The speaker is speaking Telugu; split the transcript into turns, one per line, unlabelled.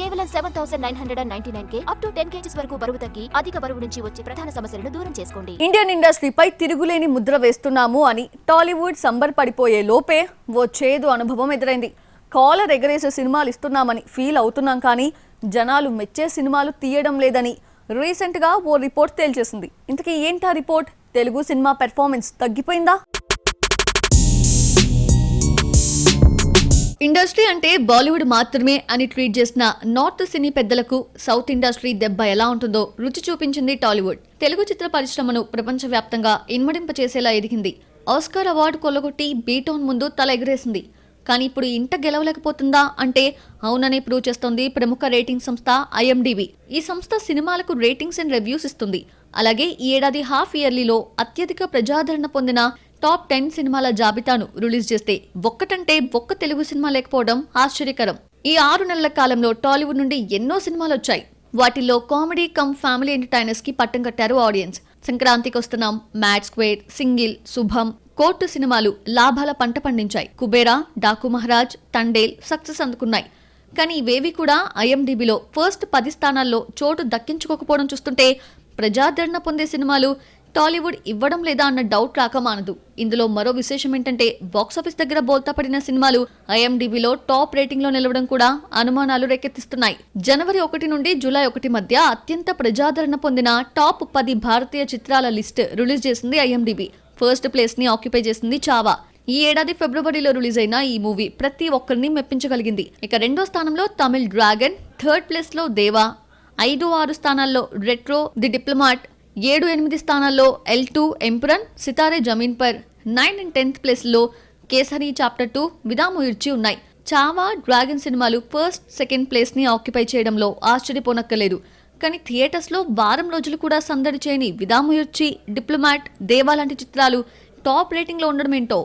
కేవలం 7999K అప్ టు 10 kgs వరకు బరువు తగ్గి అధిక బరువు నుంచి వచ్చే ప్రధాన సమస్యలను దూరం చేసుకోండి.
ఇండియన్ ఇండస్ట్రీపై తిరుగులేని ముద్ర వేస్తున్నాము అని టాలీవుడ్ సంబరపడిపోయే లోపే ఓ చేదు అనుభవం ఎదురైంది. కాలర్ ఎగరేసే సినిమాలు ఇస్తున్నామని ఫీల్ అవుతున్నాం కానీ జనాలు మెచ్చే సినిమాలు తీయడం లేదని రీసెంట్ గా ఓ రిపోర్ట్ తేల్చేసింది. ఇంతకీ ఏంటా రిపోర్ట్? తెలుగు సినిమా పెర్ఫార్మెన్స్ తగ్గిపోయిందా? ఇండస్ట్రీ అంటే బాలీవుడ్ మాత్రమే అని ట్వీట్ చేసిన నార్త్ సినీ పెద్దలకు సౌత్ ఇండస్ట్రీ దెబ్బ ఎలా ఉంటుందో రుచి చూపించింది టాలీవుడ్. తెలుగు చిత్ర పరిశ్రమను ప్రపంచవ్యాప్తంగా ఇన్మడింపచేసేలా ఎదిగింది. ఆస్కార్ అవార్డు కొల్లగొట్టి బీటౌన్ ముందు తల ఎగరేసింది. కానీ ఇప్పుడు ఇంట గెలవలేకపోతుందా అంటే అవుననే ప్రూవ్ చేస్తోంది ప్రముఖ రేటింగ్ సంస్థ IMDb. ఈ సంస్థ సినిమాలకు రేటింగ్స్ అండ్ రివ్యూస్ ఇస్తుంది. అలాగే ఈ ఏడాది హాఫ్ ఇయర్లీలో అత్యధిక ప్రజాదరణ పొందిన టాప్ 10 సినిమాల జాబితాను రిలీజ్ చేస్తే ఒక్కటంటే ఒక్క తెలుగు సినిమా లేకపోవడం ఆశ్చర్యకరం. ఈ 6 నెలల కాలంలో టాలీవుడ్ నుండి ఎన్నో సినిమాలు వచ్చాయి. వాటిల్లో కామెడీ కమ్ ఫ్యామిలీ ఎంటర్టైనర్స్ కి పట్టం కట్టారు ఆడియన్స్. సంక్రాంతికి వస్తున్నాం, మ్యాడ్ స్క్వేర్, సింగిల్, శుభం, కోర్టు సినిమాలు లాభాల పంట పండించాయి. కుబేరా, డాకు మహారాజ్, తండేల్ సక్సెస్ అందుకున్నాయి. కానీ ఇవేవి కూడా IMDbలో ఫస్ట్ 10 స్థానాల్లో చోటు దక్కించుకోకపోవడం చూస్తుంటే ప్రజాదరణ పొందే సినిమాలు టాలీవుడ్ ఇవ్వడం లేదా అన్న డౌట్ రాక మానదు. ఇందులో మరో విశేషం ఏంటంటే బాక్సాఫీస్ దగ్గర బోల్తా పడిన సినిమాలు IMDbలో టాప్ రేటింగ్ లో నిలవడం కూడా అనుమానాలు రేకెత్తిస్తున్నాయి. జనవరి 1 నుండి జూలై 1 మధ్య అత్యంత ప్రజాదరణ పొందిన టాప్ 10 భారతీయ చిత్రాల లిస్ట్ రిలీజ్ చేసింది IMDb. ఫస్ట్ ప్లేస్ ని ఆక్యుపై చేసింది చావా. ఈ ఏడాది ఫిబ్రవరిలో రిలీజ్ అయిన ఈ మూవీ ప్రతి ఒక్కరిని మెప్పించగలిగింది. ఇక రెండో స్థానంలో తమిళ్ డ్రాగన్, థర్డ్ ప్లేస్ లో దేవా, 5-6 స్థానాల్లో రెట్రో, ది డిప్లొమాట్, 7-8 స్థానాల్లో L2 Empuraan, Sitaare Zameen Par, 9 and 10th ప్లేస్లో కేసరి చాప్టర్ 2, విదాముయిర్చి ఉన్నాయి. చావా, డ్రాగన్ సినిమాలు ఫస్ట్, సెకండ్ ప్లేస్ ని ఆక్యుపై చేయడంలో ఆశ్చర్యపోనక్కర్లేదు. కానీ థియేటర్స్లో వారం రోజులు కూడా సందడి చేయని విదాముయిర్చి, డిప్లొమాట్, దేవా లాంటి చిత్రాలు టాప్ రేటింగ్లో ఉండడం ఏంటో.